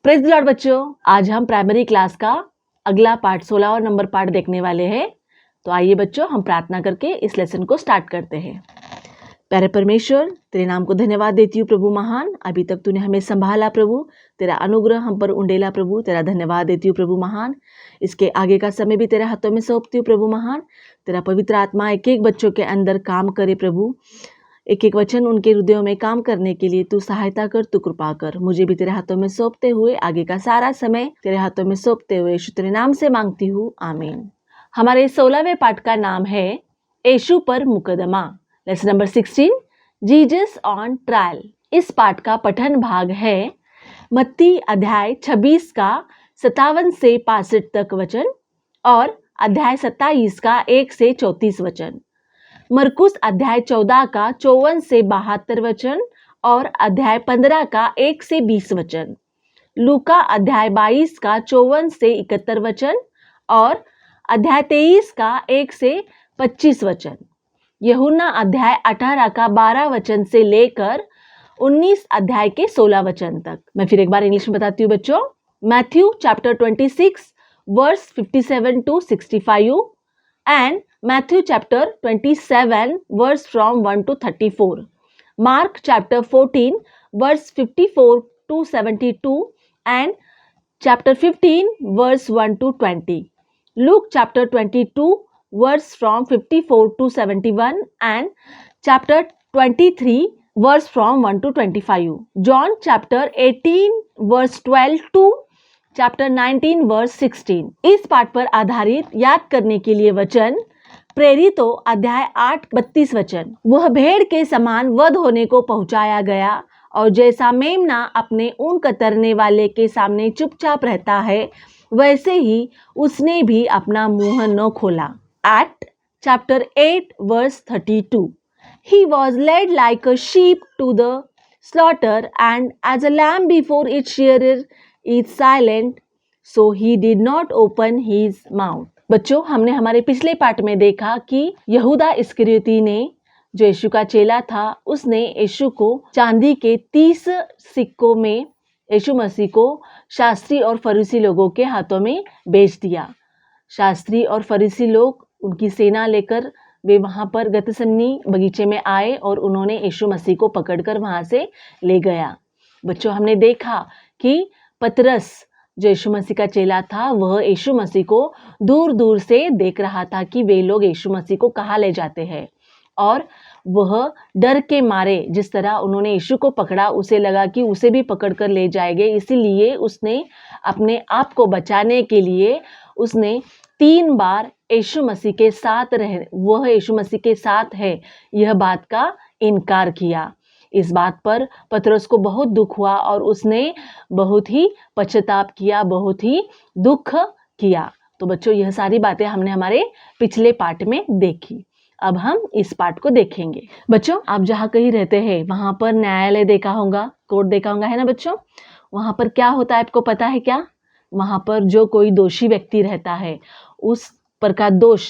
Praise the Lord बच्चों, आज हम प्राइमरी क्लास का अगला पार्ट 16 नंबर पार्ट देखने वाले हैं। तो आइए बच्चों, हम प्रार्थना करके इस लेसन को स्टार्ट करते हैं। प्यारे परमेश्वर, तेरे नाम को धन्यवाद देती हूँ प्रभु महान। अभी तक तूने हमें संभाला प्रभु, तेरा अनुग्रह हम पर उंडेला प्रभु, तेरा धन्यवाद देती हूँ प्रभु महान। इसके आगे का समय भी तेरे हाथों में सौंपती हूँ प्रभु महान। तेरा पवित्र आत्मा एक एक बच्चों के अंदर काम करे प्रभु, एक एक वचन उनके हृदयों में काम करने के लिए तू सहायता कर, तू कृपा कर। मुझे भी तेरे हाथों में सौंपते हुए आगे का सारा समय तेरे हाथों में सौंपते हुए यीशु तेरे नाम से मांगती हूँ, आमीन। हमारे 16वें पाठ का नाम है यीशु पर मुकदमा। Lesson number 16, Jesus on trial. इस पाठ का पठन भाग है मत्ती अध्याय 26 का 57 से 65 तक वचन और अध्याय 27 का 1 से 34 वचन, मरकुस अध्याय 14 का 54 से 72 वचन और अध्याय 15 का 1 से 20 वचन, लूका अध्याय 22 का 54 से 71 वचन और अध्याय 23 का 1 से 25 वचन, यूहन्ना अध्याय 18 का 12 वचन से लेकर 19 अध्याय के 16 वचन तक। मैं फिर एक बार इंग्लिश में बताती हूँ बच्चों। Matthew chapter 26 verse 57 to 65 and Matthew chapter 27 verse from 1 to 34, Mark chapter 14 verse 54 to 72 and chapter 15 verse 1 to 20, Luke chapter 22 verse from 54 to 71 and chapter 23 verse from 1 to 25, John chapter 18 verse 12 to chapter 19 verse 16। इस पाठ पर आधारित याद करने के लिए वचन प्रेरितों अध्याय 8 32 वचन। वह भेड़ के समान वध होने को पहुंचाया गया और जैसा मेमना अपने ऊन कतरने वाले के सामने चुपचाप रहता है, वैसे ही उसने भी अपना मुंह न खोला। एट chapter 8 verse 32, he was led like a sheep to the slaughter and as a lamb before its shearer is silent, so he did not open his mouth। बच्चों, हमने हमारे पिछले पाठ में देखा कि यहूदा इस्करियोती ने, जो यीशु का चेला था, उसने यीशु को चांदी के 30 सिक्कों में यीशु मसीह को शास्त्री और फरीसी लोगों के हाथों में बेच दिया। शास्त्री और फरीसी लोग उनकी सेना लेकर वे वहां पर गतसमनी बगीचे में आए और उन्होंने यीशु मसीह को पकड़कर वहां से ले गया। बच्चों, हमने देखा कि पतरस, जो यीशु मसीह का चेला था, वह यीशु मसीह को दूर दूर से देख रहा था कि वे लोग यीशु मसीह को कहाँ ले जाते हैं, और वह डर के मारे, जिस तरह उन्होंने यीशु को पकड़ा, उसे लगा कि उसे भी पकड़ कर ले जाएंगे। इसीलिए उसने अपने आप को बचाने के लिए उसने 3 बार यीशु मसीह के साथ वह यीशु मसीह के साथ है यह बात का इनकार किया। इस बात पर पतरस को बहुत दुख हुआ और उसने बहुत ही पश्चाताप किया, बहुत ही दुख किया। तो बच्चों, यह सारी बातें हमने हमारे पिछले पाठ में देखी। अब हम इस पाठ को देखेंगे। बच्चों, आप जहाँ कहीं रहते हैं वहां पर न्यायालय देखा होगा, कोर्ट देखा होगा, है ना बच्चों? वहां पर क्या होता है आपको पता है क्या? वहां पर जो कोई दोषी व्यक्ति रहता है, उस पर का दोष,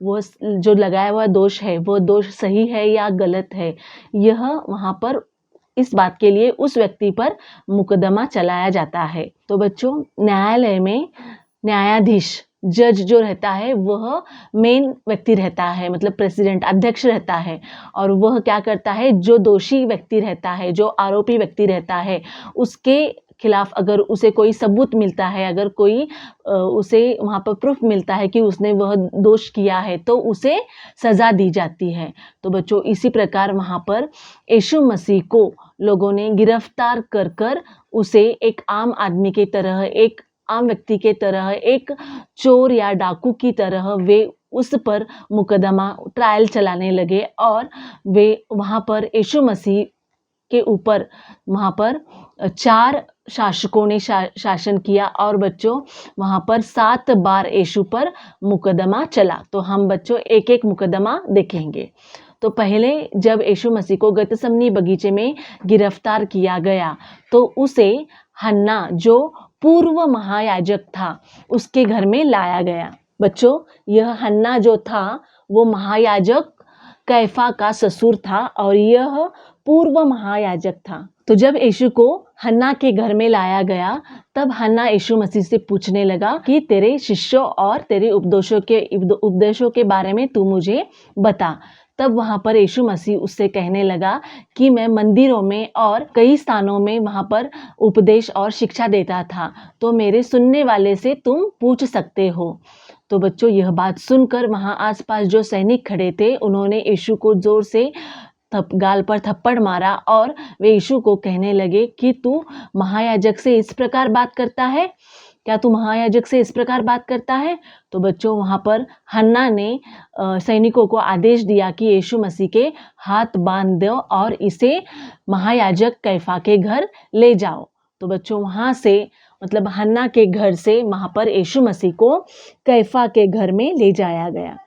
वो जो लगाया हुआ दोष है, वो दोष सही है या गलत है, यह वहां पर इस बात के लिए उस व्यक्ति पर मुकदमा चलाया जाता है। तो बच्चों, न्यायालय में न्यायाधीश, जज जो रहता है, वह मेन व्यक्ति रहता है, मतलब प्रेसिडेंट, अध्यक्ष रहता है। और वह क्या करता है, जो दोषी व्यक्ति रहता है, जो आरोपी व्यक्ति रहता है, उसके खिलाफ अगर उसे कोई सबूत मिलता है, अगर कोई उसे वहाँ पर प्रूफ मिलता है कि उसने वह दोष किया है, तो उसे सज़ा दी जाती है। तो बच्चों, इसी प्रकार वहाँ पर यीशु मसीह को लोगों ने गिरफ्तार कर कर उसे एक आम आदमी की तरह, एक आम व्यक्ति के तरह, एक चोर या डाकू की तरह वे उस पर मुकदमा, ट्रायल चलाने लगे और वे वहाँ पर यीशु मसीह के ऊपर वहाँ पर 4 शासकों ने शासन किया और बच्चों वहाँ पर 7 बार यीशु पर मुकदमा चला। तो हम बच्चों एक एक मुकदमा देखेंगे। तो पहले जब यीशु मसीह को गतसमनी बगीचे में गिरफ्तार किया गया, तो उसे हन्ना, जो पूर्व महायाजक था, उसके घर में लाया गया। बच्चों, यह हन्ना जो था वो महायाजक कैफा का ससुर था और यह पूर्व महायाजक था। तो जब यीशु को हन्ना के घर में लाया गया, तब हन्ना यीशु मसीह से पूछने लगा कि तेरे शिष्यों और तेरे उपदेशों के बारे में तू मुझे बता। तब वहाँ पर यीशु मसीह उससे कहने लगा कि मैं मंदिरों में और कई स्थानों में वहाँ पर उपदेश और शिक्षा देता था, तो मेरे सुनने वाले से तुम पूछ सकते हो। तो बच्चों, यह बात सुनकर वहाँ आसपास जो सैनिक खड़े थे, उन्होंने यीशु को जोर से गाल पर थप्पड़ मारा और वे यीशु को कहने लगे कि तू महायाजक से इस प्रकार बात करता है? क्या तू महायाजक से इस प्रकार बात करता है? तो बच्चों, वहाँ पर हन्ना ने सैनिकों को आदेश दिया कि यीशु मसीह के हाथ बांध दो और इसे महायाजक कैफा के घर ले जाओ। तो बच्चों, वहाँ से मतलब हन्ना के घर से वहाँ पर यीशु मसीह को कैफा के घर में ले जाया गया।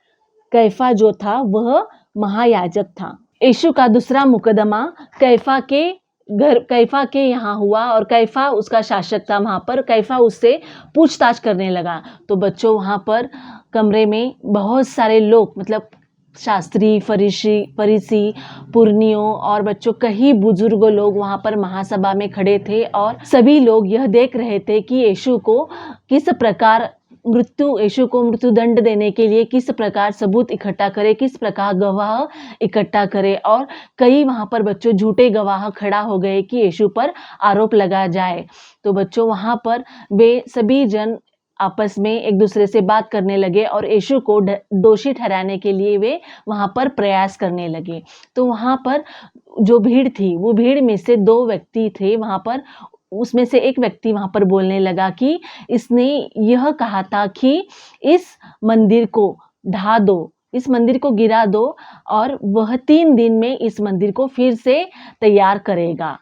कैफा जो था वह महायाजक था। यीशु का दूसरा मुकदमा कैफा के यहाँ हुआ और कैफा उसका शासक था। वहाँ पर कैफा उससे पूछताछ करने लगा। तो बच्चों, वहाँ पर कमरे में बहुत सारे लोग मतलब शास्त्री, फरीसी, पुरनियों और बच्चों कई बुजुर्ग लोग वहाँ पर महासभा में खड़े थे और सभी लोग यह देख रहे थे कि यीशु को किस प्रकार यीशु को मृत्युदंड देने के लिए किस प्रकार सबूत इकट्ठा करे, किस प्रकार गवाह इकट्ठा करे। और कई वहाँ पर बच्चों झूठे गवाह खड़ा हो गए कि यीशु पर आरोप लगा जाए। तो बच्चों, वहाँ पर वे सभी जन आपस में एक दूसरे से बात करने लगे और यीशु को दोषी ठहराने के लिए वे वहाँ पर प्रयास करने लगे। तो वहाँ पर जो भीड़ थी, वो भीड़ में से 2 व्यक्ति थे वहाँ पर। उसमें से एक व्यक्ति वहाँ पर बोलने लगा कि इसने यह कहा था कि इस मंदिर को ढा दो, इस मंदिर को गिरा दो और वह 3 दिन में इस मंदिर को फिर से तैयार करेगा।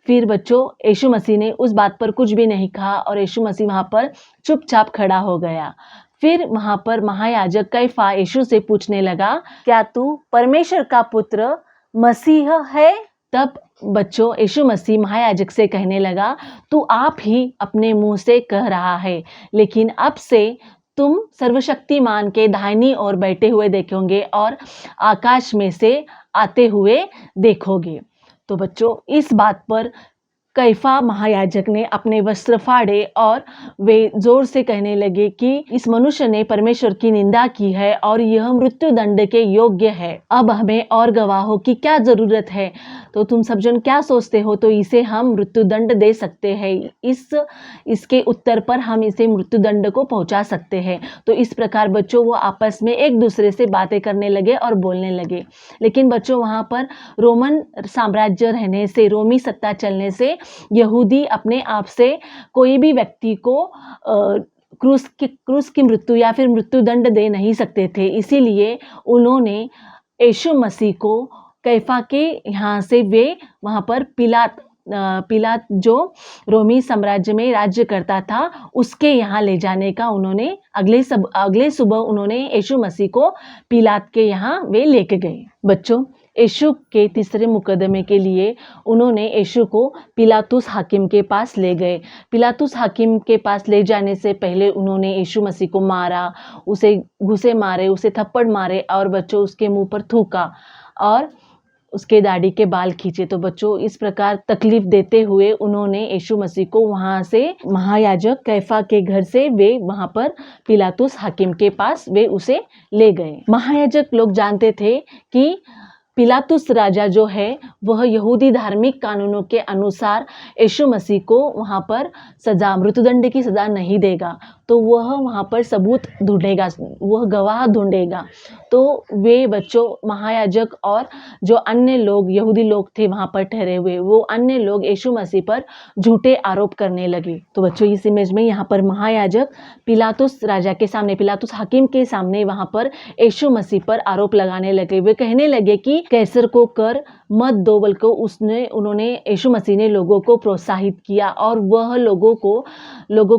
फिर बच्चों, यीशु मसीह ने उस बात पर कुछ भी नहीं कहा और यीशु मसीह वहाँ पर चुपचाप खड़ा हो गया। फिर वहाँ पर महायाजक कैफा यीशु से पूछने लगा, क्या तू परमेश्वर का पुत्र मसीह है? तब बच्चों, यीशु मसीह महायाजक से कहने लगा, तू आप ही अपने मुंह से कह रहा है, लेकिन अब से तुम सर्वशक्तिमान के दाहिनी ओर बैठे हुए देखोगे और आकाश में से आते हुए देखोगे। तो बच्चों, इस बात पर कैफा महायाजक ने अपने वस्त्र फाड़े और वे जोर से कहने लगे कि इस मनुष्य ने परमेश्वर की निंदा की है और यह मृत्युदंड के योग्य है। अब हमें और गवाहों की क्या जरूरत है? तो तुम सब जन क्या सोचते हो? तो इसे हम मृत्युदंड दे सकते हैं। इसके उत्तर पर हम इसे मृत्युदंड को पहुंचा सकते हैं। तो इस प्रकार बच्चों, वो आपस में एक दूसरे से बातें करने लगे और बोलने लगे। लेकिन बच्चों, वहाँ पर रोमन साम्राज्य रहने से, रोमी सत्ता चलने से यहूदी अपने आप से कोई भी व्यक्ति को क्रूस की मृत्यु या फिर मृत्युदंड दे नहीं सकते थे। इसीलिए उन्होंने यीशु मसीह को कैफा के यहाँ से वे वहाँ पर पिलात जो रोमी साम्राज्य में राज्य करता था, उसके यहाँ ले जाने का उन्होंने अगले सुबह उन्होंने यीशु मसीह को पिलात के यहाँ वे लेके गए। बच्चों, यीशु के तीसरे मुकदमे के लिए उन्होंने यीशु को पिलातुस हाकिम के पास ले गए। पिलातुस हाकिम के पास ले जाने से पहले उन्होंने यीशु मसीह को मारा, उसे घूंसे मारे, उसे थप्पड़ मारे और बच्चों उसके मुंह पर थूका और उसके दाढ़ी के बाल खींचे। तो बच्चों, इस प्रकार तकलीफ देते हुए उन्होंने यीशु मसीह को वहाँ से महायाजक कैफा के घर से वे वहाँ पर पिलातुस हाकिम के पास वे उसे ले गए। महायाजक लोग जानते थे कि पिलातुस राजा जो है वह यहूदी धार्मिक कानूनों के अनुसार यीशु मसीह को वहाँ पर मृत्युदंड की सज़ा नहीं देगा। तो वह वहाँ पर सबूत ढूंढेगा, वह गवाह ढूंढेगा। तो वे बच्चों, महायाजक और जो अन्य लोग यहूदी लोग थे वहाँ पर ठहरे हुए, वो अन्य लोग यीशु मसीह पर झूठे आरोप करने लगे। तो बच्चों, इस इमेज में यहाँ पर महायाजक पिलातुस राजा के सामने, पिलातुस हाकिम के सामने वहाँ पर यीशु मसीह पर आरोप लगाने लगे। वे कहने लगे कि कैसर को कर मत दो, बल्कि उन्होंने यीशु मसीह ने लोगों को प्रोत्साहित किया और वह लोगों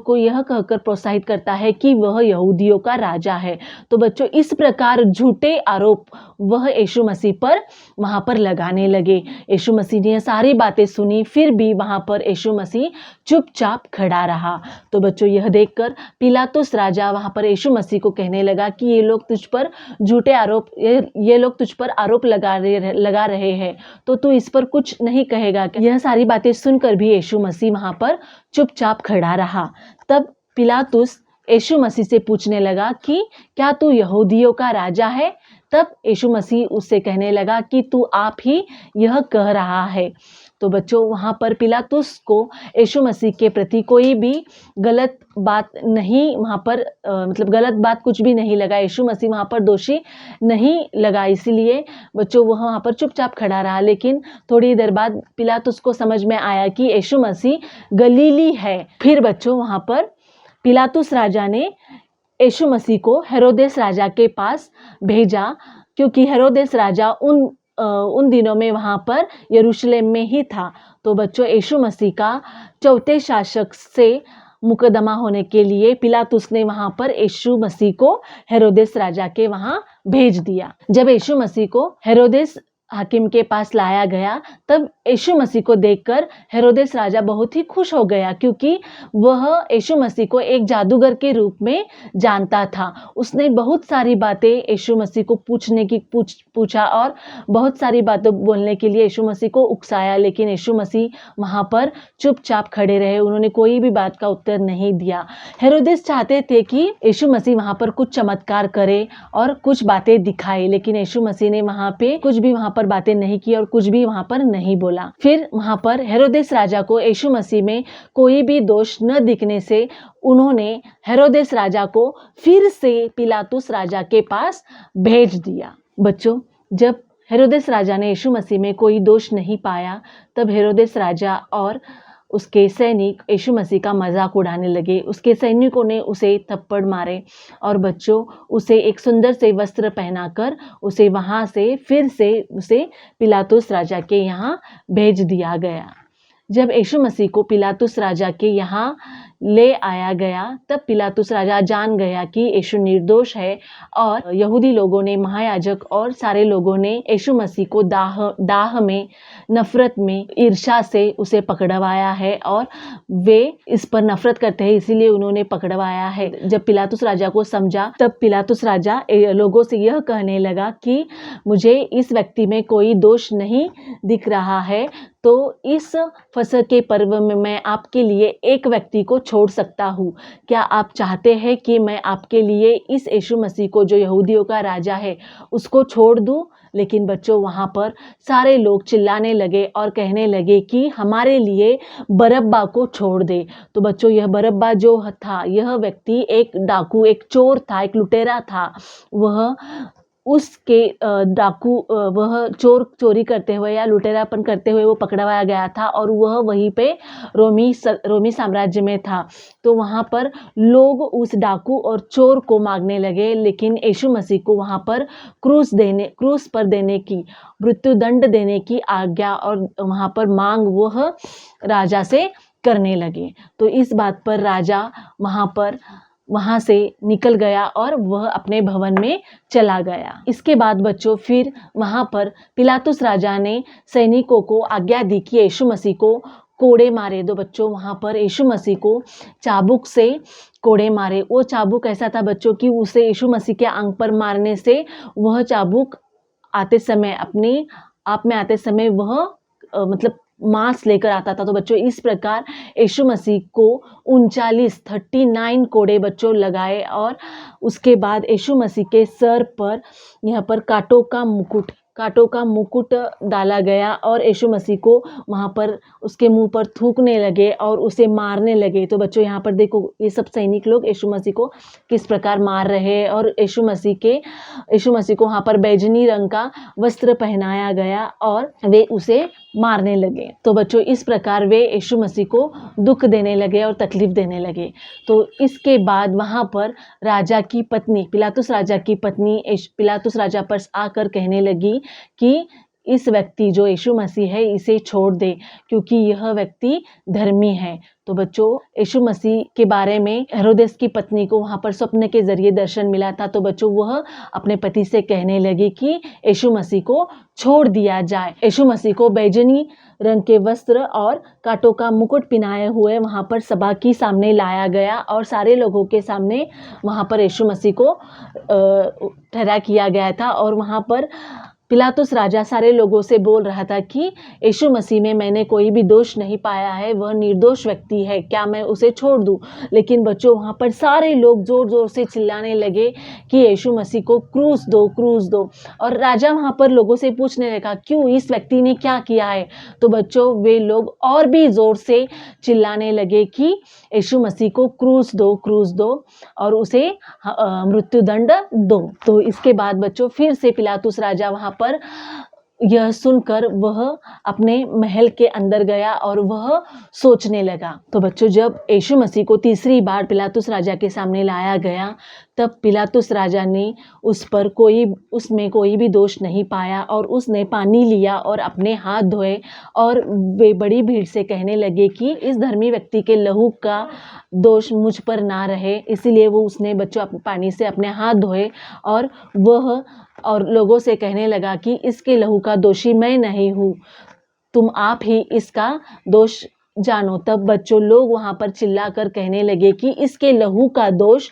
को यह कहकर प्रोत्साहित करता है कि वह यहूदियों का राजा है। तो बच्चों, इस प्रकार झूठे आरोप वह यीशु मसीह पर वहाँ पर लगाने लगे। यीशु मसीह ने सारी बातें सुनी, फिर भी वहाँ पर यीशु मसीह चुपचाप खड़ा रहा। तो बच्चों, यह देखकर पिलातुस राजा वहाँ पर यीशु मसीह को कहने लगा कि ये लोग तुझ पर झूठे आरोप ये लोग तुझ पर आरोप लगा रहे हैं, तो तू इस पर कुछ नहीं कहेगा क्या? यह सारी बातें सुनकर भी यीशु मसीह वहाँ पर चुपचाप खड़ा रहा। तब पिलातुस यीशु मसीह से पूछने लगा कि क्या तू यहूदियों का राजा है? तब यीशु मसीह उससे कहने लगा कि तू आप ही यह कह रहा है। तो बच्चों, वहाँ पर पिलातुस को यीशु मसीह के प्रति कोई भी गलत बात नहीं, वहाँ पर मतलब गलत बात कुछ भी नहीं लगा। यीशु मसीह वहाँ पर दोषी नहीं लगा, इसीलिए बच्चों वह वहाँ पर चुपचाप खड़ा रहा। लेकिन थोड़ी देर बाद पिलातुस को समझ में आया कि यीशु मसीह गलीली है। फिर बच्चों, वहाँ पर पिलातुस राजा ने यीशु मसीह को हेरोदेस राजा के पास भेजा, क्योंकि हेरोदेस राजा उन दिनों में वहाँ पर यरूशलेम में ही था। तो बच्चों, यीशु मसीह का चौथे शासक से मुकदमा होने के लिए पिलातुस ने वहाँ पर यीशु मसीह को हेरोदेस राजा के वहाँ भेज दिया। जब यीशु मसीह को हेरोदेस हाकिम के पास लाया गया, तब यीशु मसीह को देखकर हेरोदेस राजा बहुत ही खुश हो गया, क्योंकि वह यीशु मसीह को एक जादूगर के रूप में जानता था। उसने बहुत सारी बातें यीशु मसीह को पूछा और बहुत सारी बातें बोलने के लिए यीशु मसीह को उकसाया, लेकिन यीशु मसीह वहाँ पर चुपचाप खड़े रहे। उन्होंने कोई भी बात का उत्तर नहीं दिया। हेरोदेस चाहते थे कि यीशु मसीह वहाँ पर कुछ चमत्कार करे और कुछ बातें दिखाए, लेकिन यीशु मसीह ने वहाँ पे कुछ भी बातें नहीं की और कुछ भी वहाँ पर नहीं बोला। फिर वहाँ पर हेरोदेस राजा को यीशु मसीह में कोई भी दोष न दिखने से उन्होंने हेरोदेस राजा को फिर से पिलातुस राजा के पास भेज दिया। बच्चों, जब हेरोदेस राजा ने यीशु मसीह में कोई दोष नहीं पाया, तब हेरोदेस राजा और उसके सैनिक यीशु मसीह का मजाक उड़ाने लगे। उसके सैनिकों ने उसे थप्पड़ मारे और बच्चों, उसे एक सुंदर से वस्त्र पहनाकर उसे वहाँ से फिर से उसे पिलातुस राजा के यहाँ भेज दिया गया। जब यीशु मसीह को पिलातुस राजा के यहाँ ले आया गया, तब पिलातुस राजा जान गया कि यीशु निर्दोष है और यहूदी लोगों ने, महायाजक और सारे लोगों ने यीशु मसीह को दाह में, नफरत में, ईर्ष्या से उसे पकड़वाया है और वे इस पर नफरत करते हैं, इसीलिए उन्होंने पकड़वाया है। जब पिलातुस राजा को समझा, तब पिलातुस राजा लोगों से यह कहने लगा कि मुझे इस व्यक्ति में कोई दोष नहीं दिख रहा है, तो इस फसह के पर्व में मैं आपके लिए एक व्यक्ति को छोड़ सकता हूँ। क्या आप चाहते हैं कि मैं आपके लिए इस यीशु मसीह को, जो यहूदियों का राजा है, उसको छोड़ दूँ? लेकिन बच्चों, वहाँ पर सारे लोग चिल्लाने लगे और कहने लगे कि हमारे लिए बरअब्बा को छोड़ दे। तो बच्चों, यह बरअब्बा जो था, यह व्यक्ति एक डाकू, एक चोर था, एक लुटेरा था। वह वह चोरी करते हुए या लुटेरापन करते हुए वो पकड़वाया गया था और वह वहीं पे रोमी साम्राज्य में था। तो वहाँ पर लोग उस डाकू और चोर को मारने लगे, लेकिन यीशु मसीह को वहाँ पर क्रूस पर देने की, मृत्युदंड देने की आज्ञा और वहाँ पर मांग वह राजा से करने लगे। तो इस बात पर राजा वहाँ से निकल गया और वह अपने भवन में चला गया। इसके बाद बच्चों, फिर वहाँ पर पिलातुस राजा ने सैनिकों को आज्ञा दी कि यीशु मसीह को कोड़े मारे दो। बच्चों, वहाँ पर यीशु मसीह को चाबुक से कोड़े मारे। वो चाबुक ऐसा था बच्चों कि उसे यीशु मसीह के अंग पर मारने से वह चाबुक आते समय वह मतलब मांस लेकर आता था। तो बच्चों, इस प्रकार यीशु मसीह को 39 कोड़े बच्चों लगाए और उसके बाद यीशु मसीह के सर पर यहाँ पर कांटों का मुकुट डाला गया और यीशु मसीह को वहाँ पर उसके मुंह पर थूकने लगे और उसे मारने लगे। तो बच्चों, यहाँ पर देखो, ये सब सैनिक लोग यीशु मसीह को किस प्रकार मार रहे हैं और यीशु मसीह को वहाँ पर बैजनी रंग का वस्त्र पहनाया गया और वे उसे मारने लगे। तो बच्चों, इस प्रकार वे यीशु मसीह को दुख देने लगे और तकलीफ देने लगे। तो इसके बाद वहाँ पर राजा की पत्नी, पिलातुस राजा की पत्नी पिलातुस राजा पर आकर कहने लगी कि इस व्यक्ति जो यीशु मसीह है इसे छोड़ दे, क्योंकि यह व्यक्ति धर्मी है। तो बच्चों, यीशु मसीह के बारे में हेरोदेस की पत्नी को वहाँ पर स्वप्न के जरिए दर्शन मिला था। तो बच्चों, वह अपने पति से कहने लगी कि यीशु मसीह को छोड़ दिया जाए। यीशु मसीह को बैजनी रंग के वस्त्र और कांटों का मुकुट पहनाए हुए वहाँ पर सभा के सामने लाया गया और सारे लोगों के सामने वहाँ पर यीशु मसीह को ठहरा किया गया था। और वहाँ पर पिलातुस राजा सारे लोगों से बोल रहा था कि यीशु मसीह में मैंने कोई भी दोष नहीं पाया है, वह निर्दोष व्यक्ति है, क्या मैं उसे छोड़ दूं? लेकिन बच्चों, वहाँ पर सारे लोग जोर जोर से चिल्लाने लगे कि यीशु मसीह को क्रूस दो, क्रूस दो। और राजा वहाँ पर लोगों से पूछने लगा, क्यों, इस व्यक्ति ने क्या किया है? तो बच्चों, वे लोग और भी जोर से चिल्लाने लगे कि यीशु मसीह को क्रूस दो, क्रूस दो और उसे मृत्युदंड दो। तो इसके बाद बच्चों, फिर से पिलातुस राजा वहाँ पर यह सुनकर वह अपने महल के अंदर गया और वह सोचने लगा। तो बच्चों, जब यीशु मसीह को तीसरी बार पिलातुस राजा के सामने लाया गया, तब पिलातुस राजा ने उसमें कोई भी दोष नहीं पाया और उसने पानी लिया और अपने हाथ धोए और वे बड़ी भीड़ से कहने लगे कि इस धर्मी व्यक्ति के लहू का दोष मुझ पर ना रहे। इसीलिए उसने बच्चों पानी से अपने हाथ धोए और लोगों से कहने लगा कि इसके लहू का दोषी मैं नहीं हूँ, तुम आप ही इसका दोष जानो। तब बच्चों, लोग वहाँ पर चिल्लाकर कहने लगे कि इसके लहू का दोष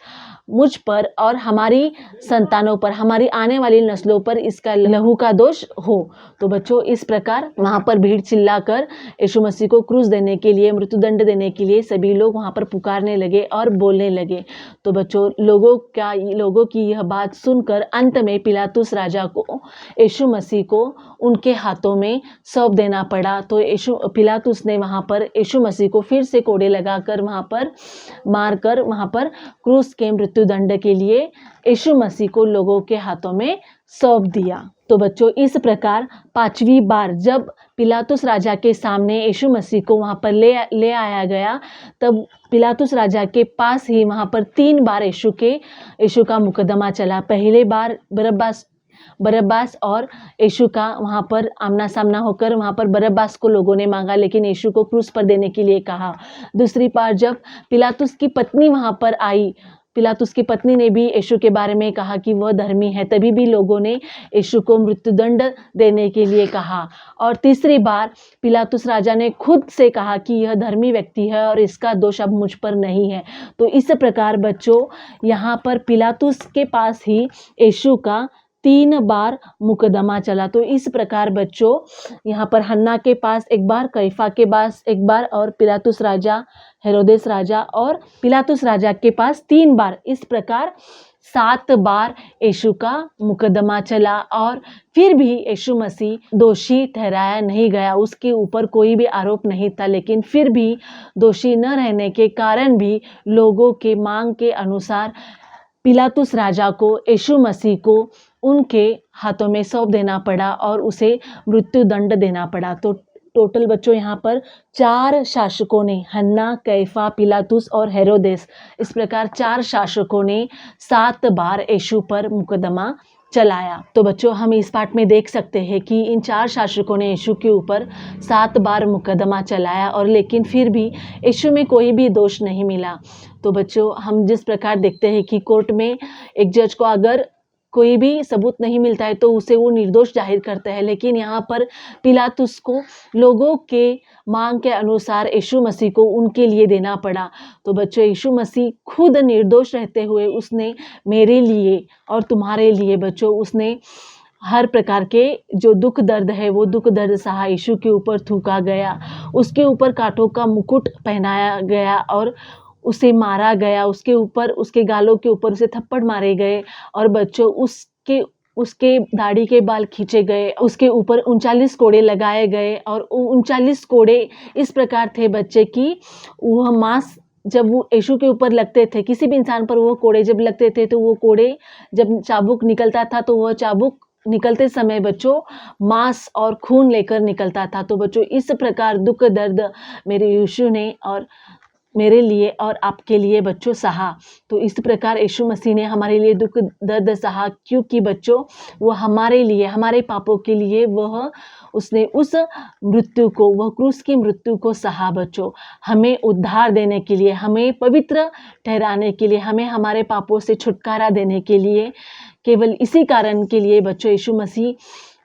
मुझ पर और हमारी संतानों पर, हमारी आने वाली नस्लों पर इसका लहू का दोष हो। तो बच्चों, इस प्रकार वहाँ पर भीड़ चिल्लाकर यीशु मसीह को क्रूस देने के लिए, मृत्युदंड देने के लिए सभी लोग वहाँ पर पुकारने लगे और बोलने लगे। तो बच्चों, लोगों की यह बात सुनकर अंत में पिलातुस राजा को यीशु मसीह को उनके हाथों में सौंप देना पड़ा। तो पिलातुस ने वहाँ पर यीशु मसीह को फिर से कोड़े लगाकर वहाँ पर मारकर वहाँ पर क्रूस के मृत्युदंड के लिए यीशु मसीह को लोगों के हाथों में सौंप दिया। तो बच्चों, इस प्रकार पांचवी बार जब पिलातुस राजा के सामने यीशु मसीह को वहाँ पर ले आया गया, तब पिलातुस राजा के पास ही वहाँ पर 3 बार यीशु का मुकदमा चला। पहले बार बरब्बास और यीशु का वहाँ पर आमना सामना होकर वहाँ पर बरब्बास को लोगों ने मांगा, लेकिन यीशु को क्रूस पर देने के लिए कहा। दूसरी बार जब पिलातुस की पत्नी वहाँ पर आई, पिलातुस की पत्नी ने भी यीशु के बारे में कहा कि वह धर्मी है, तभी भी लोगों ने यीशु को मृत्युदंड देने के लिए कहा। और तीसरी बार पिलातुस राजा ने खुद से कहा कि यह धर्मी व्यक्ति है और इसका दोष अब मुझ पर नहीं है। तो इस प्रकार बच्चों, यहाँ पर पिलातुस के पास ही यीशु का 3 बार मुकदमा चला। तो इस प्रकार बच्चों, यहाँ पर हन्ना के पास एक बार, कैफा के पास एक बार और पिलातुस राजा, हेरोदेस राजा और पिलातुस राजा के पास 3 बार, इस प्रकार 7 बार यीशु का मुकदमा चला। और फिर भी यीशु मसीह दोषी ठहराया नहीं गया, उसके ऊपर कोई भी आरोप नहीं था। लेकिन फिर भी दोषी न रहने के कारण भी लोगों के मांग के अनुसार पिलातुस राजा को यीशु मसीह को उनके हाथों में सौंप देना पड़ा और उसे मृत्युदंड देना पड़ा। तो टोटल बच्चों, यहाँ पर 4 शासकों ने, हन्ना, कैफा, पिलातुस और हेरोदेस, इस प्रकार 4 शासकों ने 7 बार यीशु पर मुकदमा चलाया। तो बच्चों, हम इस पाठ में देख सकते हैं कि इन 4 शासकों ने यीशु के ऊपर 7 बार मुकदमा चलाया और लेकिन फिर भी यीशु में कोई भी दोष नहीं मिला। तो बच्चों, हम जिस प्रकार देखते हैं कि कोर्ट में एक जज को अगर कोई भी सबूत नहीं मिलता है तो उसे वो निर्दोष जाहिर करता है, लेकिन यहाँ पर पिलातुस को लोगों के मांग के अनुसार यीशु मसीह को उनके लिए देना पड़ा। तो बच्चों, यीशु मसीह खुद निर्दोष रहते हुए उसने मेरे लिए और तुम्हारे लिए बच्चों, उसने हर प्रकार के जो दुख दर्द है वो दुख दर्द सहा, यीशु के ऊपर थूका गया, उसके ऊपर कांटों का मुकुट पहनाया गया और उसे मारा गया, उसके गालों के ऊपर उसे थप्पड़ मारे गए और बच्चों उसके दाढ़ी के बाल खींचे गए, उसके ऊपर 39 कोड़े लगाए गए। और 39 कोड़े इस प्रकार थे बच्चे कि वह मांस जब वो यीशु के ऊपर लगते थे, किसी भी इंसान पर वो कोड़े जब लगते थे तो वो कोड़े जब चाबुक निकलता था तो वह चाबुक निकलते समय बच्चों मांस और खून लेकर निकलता था। तो बच्चों, इस प्रकार दुख दर्द मेरे यीशु ने और मेरे लिए और आपके लिए बच्चों सहा। तो इस प्रकार यीशु मसीह ने हमारे लिए दुख दर्द सहा, क्योंकि बच्चों वो हमारे लिए, हमारे पापों के लिए उसने उस मृत्यु को, वह क्रूस की मृत्यु को सहा बच्चों, हमें उद्धार देने के लिए, हमें पवित्र ठहराने के लिए, हमें हमारे पापों से छुटकारा देने के लिए। केवल इसी कारण के लिए बच्चों यीशु मसीह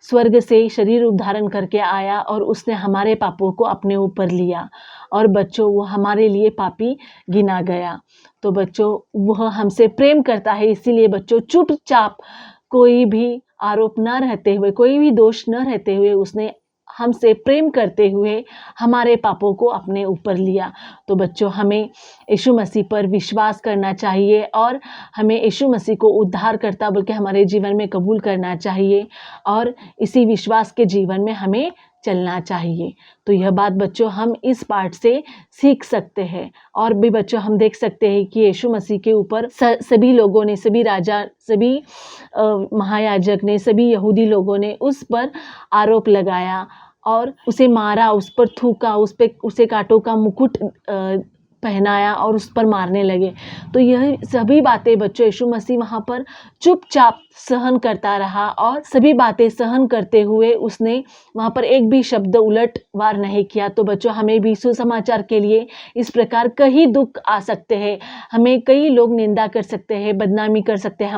स्वर्ग से शरीर उद्धारण करके आया और उसने हमारे पापों को अपने ऊपर लिया, और बच्चों वो हमारे लिए पापी गिना गया। तो बच्चों वह हमसे प्रेम करता है, इसीलिए बच्चों चुपचाप, कोई भी आरोप न रहते हुए, कोई भी दोष न रहते हुए, उसने हमसे प्रेम करते हुए हमारे पापों को अपने ऊपर लिया। तो बच्चों हमें यीशु मसीह पर विश्वास करना चाहिए और हमें यीशु मसीह को उद्धारकर्ता बोल के हमारे जीवन में कबूल करना चाहिए, और इसी विश्वास के जीवन में हमें चलना चाहिए। तो यह बात बच्चों हम इस पाठ से सीख सकते हैं। और भी बच्चों हम देख सकते हैं कि यीशु मसीह के ऊपर सभी लोगों ने, सभी राजा, सभी महायाजक ने, सभी यहूदी लोगों ने उस पर आरोप लगाया और उसे मारा, उस पर थूका, उसे कांटों का मुकुट पहनाया और उस पर मारने लगे। तो यह सभी बातें बच्चों यीशु मसीह वहाँ पर चुपचाप सहन करता रहा, और सभी बातें सहन करते हुए उसने वहाँ पर एक भी शब्द उलट वार नहीं किया। तो बच्चों हमें भी सुसमाचार के लिए इस प्रकार कई दुख आ सकते हैं, हमें कई लोग निंदा कर सकते हैं, बदनामी कर सकते हैं,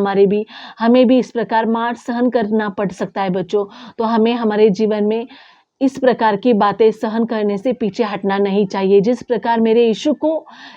हमें भी इस प्रकार मार सहन करना पड़ सकता है बच्चों। तो हमें हमारे जीवन में इस प्रकार की बातें सहन करने से पीछे हटना नहीं चाहिए। जिस प्रकार मेरे यीशु को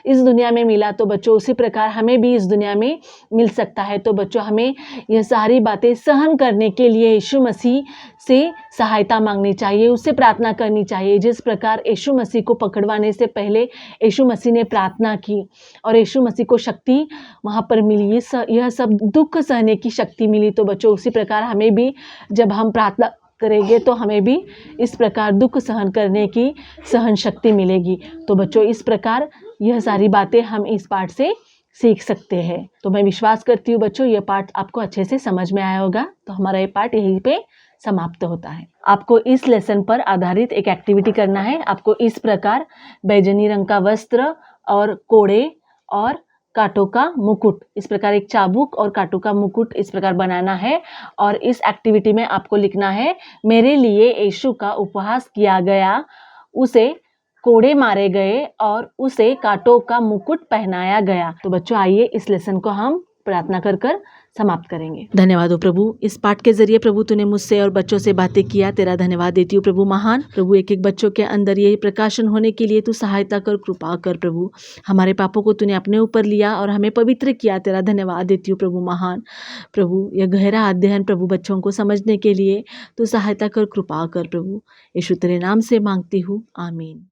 इस दुनिया में मिला, तो बच्चों उसी प्रकार हमें भी इस दुनिया में मिल सकता है। तो बच्चों हमें यह सारी बातें सहन करने के लिए यीशु मसीह से सहायता मांगनी चाहिए, उससे प्रार्थना करनी चाहिए। जिस प्रकार यीशु मसीह को पकड़वाने से पहले यीशु मसीह ने प्रार्थना की और यीशु मसीह को शक्ति वहाँ पर मिली, यह सब दुख सहने की शक्ति मिली। तो बच्चों उसी प्रकार हमें भी जब हम प्रार्थना करेंगे तो हमें भी इस प्रकार दुख सहन करने की सहन शक्ति मिलेगी। तो बच्चों इस प्रकार यह सारी बातें हम इस पाठ से सीख सकते हैं। तो मैं विश्वास करती हूँ बच्चों यह पाठ आपको अच्छे से समझ में आया होगा। तो हमारा ये पाठ यहीं पे समाप्त होता है। आपको इस लेसन पर आधारित एक एक्टिविटी करना है। आपको इस प्रकार बैजनी रंग का वस्त्र और कोड़े और कांटों का मुकुट, इस प्रकार एक चाबुक और कांटों का मुकुट इस प्रकार बनाना है। और इस एक्टिविटी में आपको लिखना है, मेरे लिए यीशु का उपहास किया गया, उसे कोड़े मारे गए और उसे कांटों का मुकुट पहनाया गया। तो बच्चों आइए इस लेसन को हम प्रार्थना कर कर समाप्त करेंगे। धन्यवाद हो प्रभु, इस पाठ के जरिए प्रभु तूने मुझसे और बच्चों से बातें किया, तेरा धन्यवाद देती हूँ प्रभु। महान प्रभु, एक एक बच्चों के अंदर यही प्रकाशन होने के लिए तू सहायता कर, कृपा कर प्रभु। हमारे पापों को तूने अपने ऊपर लिया और हमें पवित्र किया, तेरा धन्यवाद देती हूँ प्रभु। महान प्रभु, यह गहरा अध्ययन प्रभु बच्चों को समझने के लिए तू सहायता कर, कृपा कर प्रभु। यीशु तेरे नाम से मांगती हूँ, आमीन।